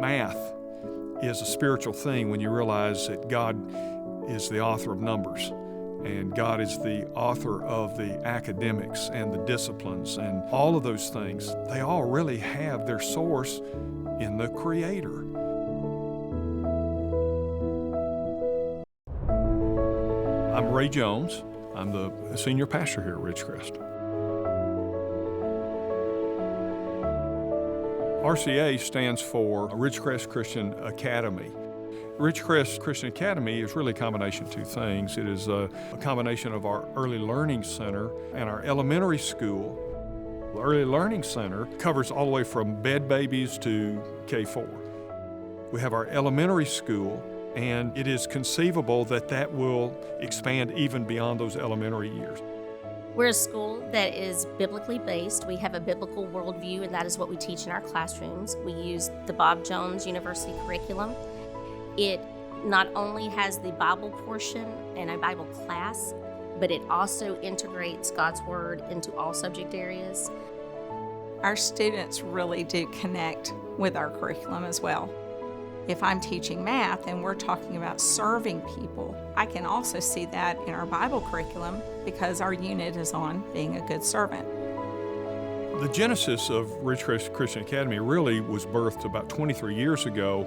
Math is a spiritual thing when you realize that God is the author of numbers, and God is the author of the academics and the disciplines, and all of those things. They all really have their source in the Creator. I'm Ray Jones. I'm the senior pastor here at Ridgecrest. RCA stands for Ridgecrest Christian Academy. Ridgecrest Christian Academy is really a combination of two things. It is a combination of our Early Learning Center and our elementary school. The Early Learning Center covers all the way from bed babies to K-4. We have our elementary school, and it is conceivable that that will expand even beyond those elementary years. We're a school that is biblically based. We have a biblical worldview, and that is what we teach in our classrooms. We use the Bob Jones University curriculum. It not only has the Bible portion and a Bible class, but it also integrates God's Word into all subject areas. Our students really do connect with our curriculum as well. If I'm teaching math and we're talking about serving people, I can also see that in our Bible curriculum because our unit is on being a good servant. The genesis of Ridgecrest Christian Academy really was birthed about 23 years ago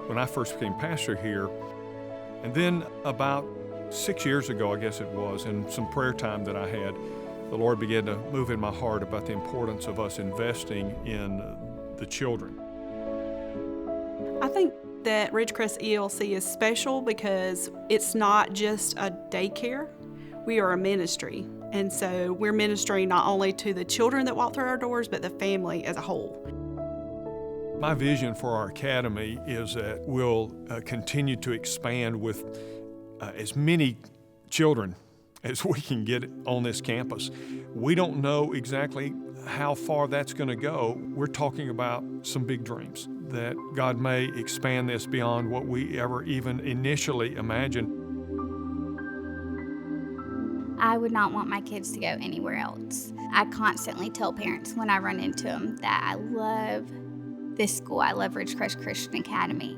when I first became pastor here. And then about 6 years ago, I guess it was, in some prayer time that I had, the Lord began to move in my heart about the importance of us investing in the children. I think that Ridgecrest ELC is special because it's not just a daycare. We are a ministry. And so we're ministering not only to the children that walk through our doors, but the family as a whole. My vision for our academy is that we'll continue to expand with as many children as we can get on this campus. We don't know exactly how far that's going to go. We're talking about some big dreams, that God may expand this beyond what we ever even initially imagined. I would not want my kids to go anywhere else. I constantly tell parents when I run into them that I love this school. I love Ridgecrest Christian Academy.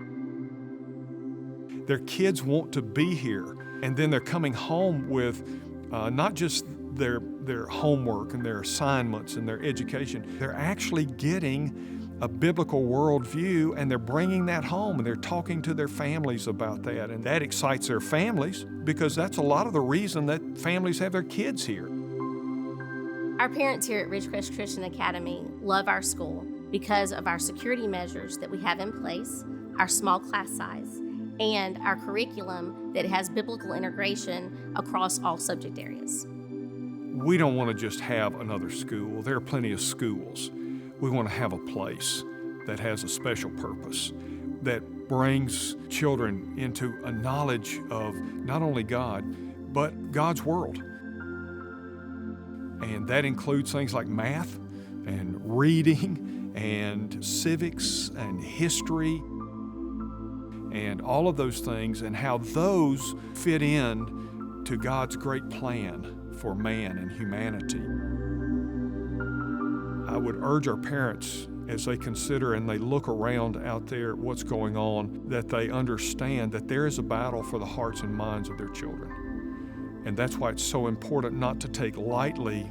Their kids want to be here, and then they're coming home with not just their homework and their assignments and their education. They're actually getting a biblical worldview, and they're bringing that home, and they're talking to their families about that, and that excites their families because that's a lot of the reason that families have their kids here. Our parents here at Ridgecrest Christian Academy love our school because of our security measures that we have in place, our small class size, and our curriculum that has biblical integration across all subject areas. We don't want to just have another school. There are plenty of schools. We want to have a place that has a special purpose, that brings children into a knowledge of not only God, but God's world. And that includes things like math and reading and civics and history and all of those things, and how those fit in to God's great plan for man and humanity. I would urge our parents, as they consider and they look around out there at what's going on, that they understand that there is a battle for the hearts and minds of their children. And that's why it's so important not to take lightly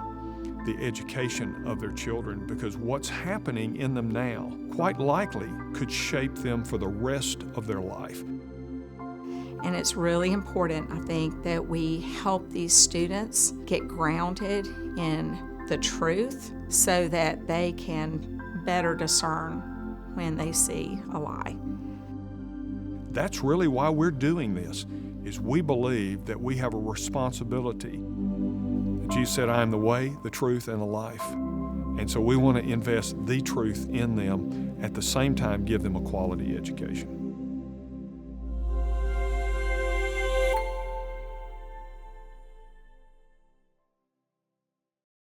the education of their children, because what's happening in them now quite likely could shape them for the rest of their life. And it's really important, I think, that we help these students get grounded in the truth so that they can better discern when they see a lie. That's really why we're doing this, is we believe that we have a responsibility. Jesus said, I am the way, the truth, and the life. And so we want to invest the truth in them, at the same time give them a quality education.